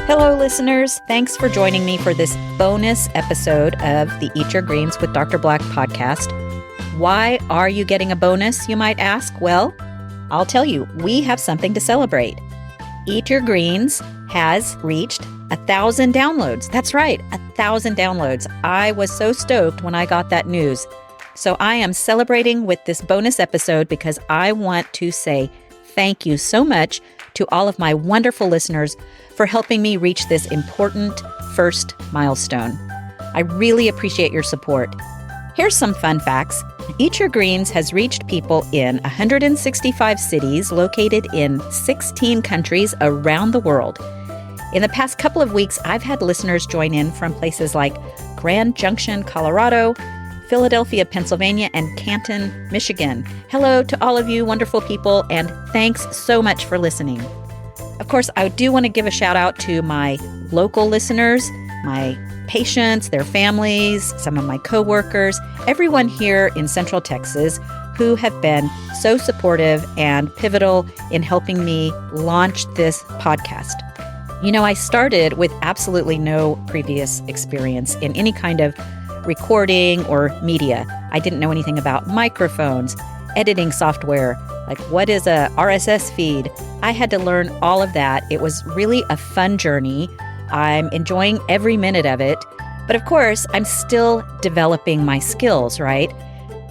Hello, listeners. Thanks for joining me for this bonus episode of the Eat Your Greens with Dr. Black podcast. Why are you getting a bonus, you might ask? Well, I'll tell you, we have something to celebrate. Eat Your Greens has reached 1,000 downloads. That's right, 1,000 downloads. I was so stoked when I got that news. So I am celebrating with this bonus episode because I want to say thank you so much to all of my wonderful listeners for helping me reach this important first milestone. I really appreciate your support. Here's some fun facts. Eat Your Greens has reached people in 165 cities located in 16 countries around the world. In the past couple of weeks, I've had listeners join in from places like Grand Junction, Colorado, Philadelphia, Pennsylvania, and Canton, Michigan. Hello to all of you wonderful people, and thanks so much for listening. Of course, I do want to give a shout out to my local listeners, my patients, their families, some of my coworkers, everyone here in Central Texas who have been so supportive and pivotal in helping me launch this podcast. You know, I started with absolutely no previous experience in any kind of recording or media. I didn't know anything about microphones, editing software, like what is a RSS feed. I had to learn all of that. It was really a fun journey. I'm enjoying every minute of it. But of course, I'm still developing my skills, right?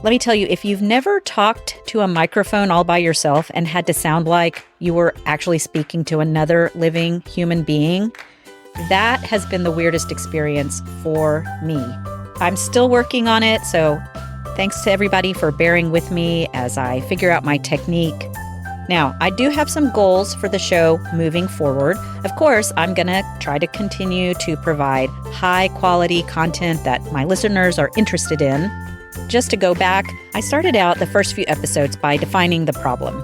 Let me tell you, if you've never talked to a microphone all by yourself and had to sound like you were actually speaking to another living human being, that has been the weirdest experience for me. I'm still working on it, so thanks to everybody for bearing with me as I figure out my technique. Now, I do have some goals for the show moving forward. Of course, I'm going to try to continue to provide high-quality content that my listeners are interested in. Just to go back, I started out the first few episodes by defining the problem.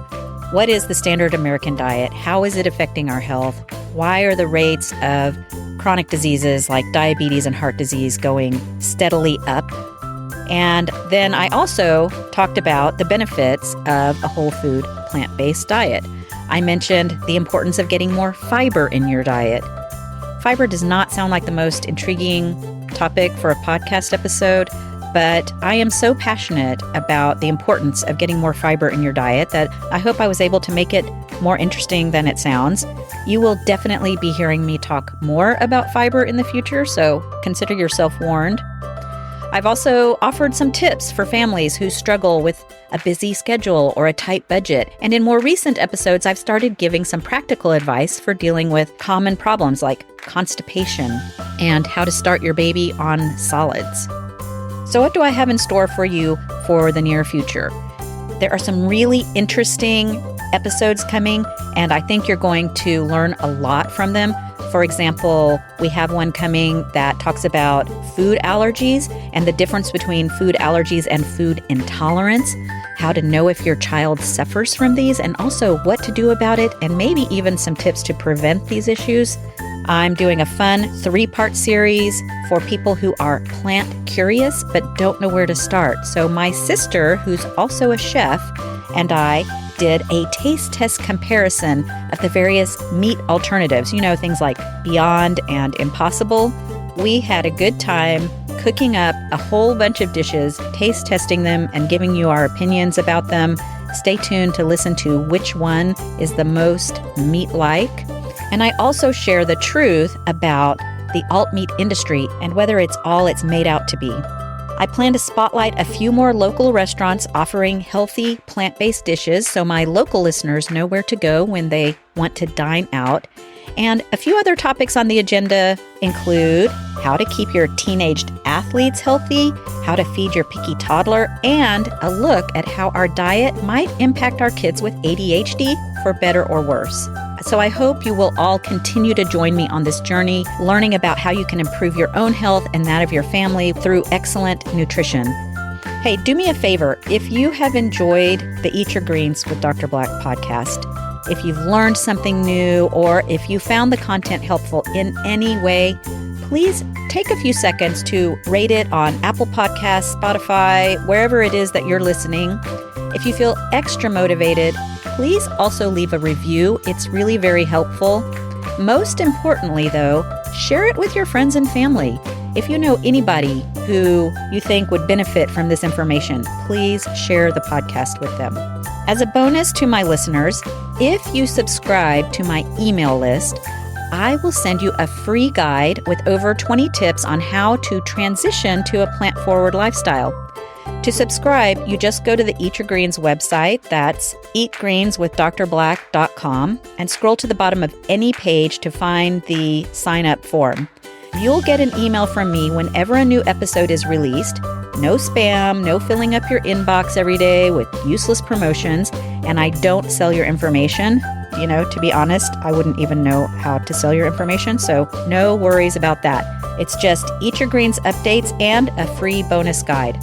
What is the standard American diet? How is it affecting our health? Why are the rates of chronic diseases like diabetes and heart disease going steadily up? And then I also talked about the benefits of a whole food, plant-based diet. I mentioned the importance of getting more fiber in your diet. Fiber does not sound like the most intriguing topic for a podcast episode, but I am so passionate about the importance of getting more fiber in your diet that I hope I was able to make it more interesting than it sounds. You will definitely be hearing me talk more about fiber in the future, so consider yourself warned. I've also offered some tips for families who struggle with a busy schedule or a tight budget. And in more recent episodes, I've started giving some practical advice for dealing with common problems like constipation and how to start your baby on solids. So what do I have in store for you for the near future? There are some really interesting episodes coming, and I think you're going to learn a lot from them. For example, we have one coming that talks about food allergies and the difference between food allergies and food intolerance, how to know if your child suffers from these, and also what to do about it, and maybe even some tips to prevent these issues. I'm doing a fun 3-part series for people who are plant curious but don't know where to start. So my sister, who's also a chef, and I did a taste test comparison of the various meat alternatives, you know, things like Beyond and Impossible. We had a good time cooking up a whole bunch of dishes, taste testing them, and giving you our opinions about them. Stay tuned to listen to which one is the most meat-like. And I also share the truth about the alt meat industry and whether it's all it's made out to be. I plan to spotlight a few more local restaurants offering healthy plant-based dishes so my local listeners know where to go when they want to dine out. And a few other topics on the agenda include how to keep your teenaged athletes healthy, how to feed your picky toddler, and a look at how our diet might impact our kids with ADHD for better or worse. So I hope you will all continue to join me on this journey, learning about how you can improve your own health and that of your family through excellent nutrition. Hey, do me a favor. If you have enjoyed the Eat Your Greens with Dr. Black podcast, if you've learned something new, or if you found the content helpful in any way, please take a few seconds to rate it on Apple Podcasts, Spotify, wherever it is that you're listening. If you feel extra motivated, please also leave a review. It's really very helpful. Most importantly, though, share it with your friends and family. If you know anybody who you think would benefit from this information, please share the podcast with them. As a bonus to my listeners, if you subscribe to my email list, I will send you a free guide with over 20 tips on how to transition to a plant-forward lifestyle. To subscribe, you just go to the Eat Your Greens website, that's eatgreenswithdrblack.com, and scroll to the bottom of any page to find the sign-up form. You'll get an email from me whenever a new episode is released. No spam, no filling up your inbox every day with useless promotions, and I don't sell your information. You know, to be honest, I wouldn't even know how to sell your information, so no worries about that. It's just Eat Your Greens updates and a free bonus guide.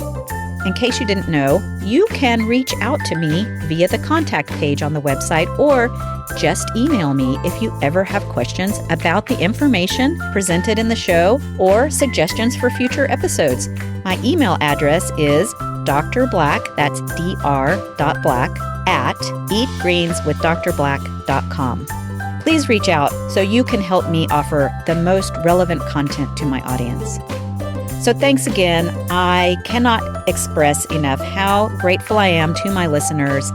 In case you didn't know, you can reach out to me via the contact page on the website or just email me if you ever have questions about the information presented in the show or suggestions for future episodes. My email address is drblack, that's dr.black, at eatgreenswithdrblack.com. Please reach out so you can help me offer the most relevant content to my audience. So thanks again. I cannot express enough how grateful I am to my listeners.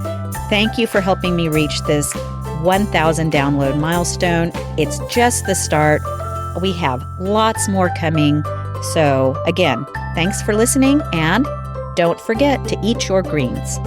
Thank you for helping me reach this 1,000 download milestone. It's just the start. We have lots more coming. So again, thanks for listening, and don't forget to eat your greens.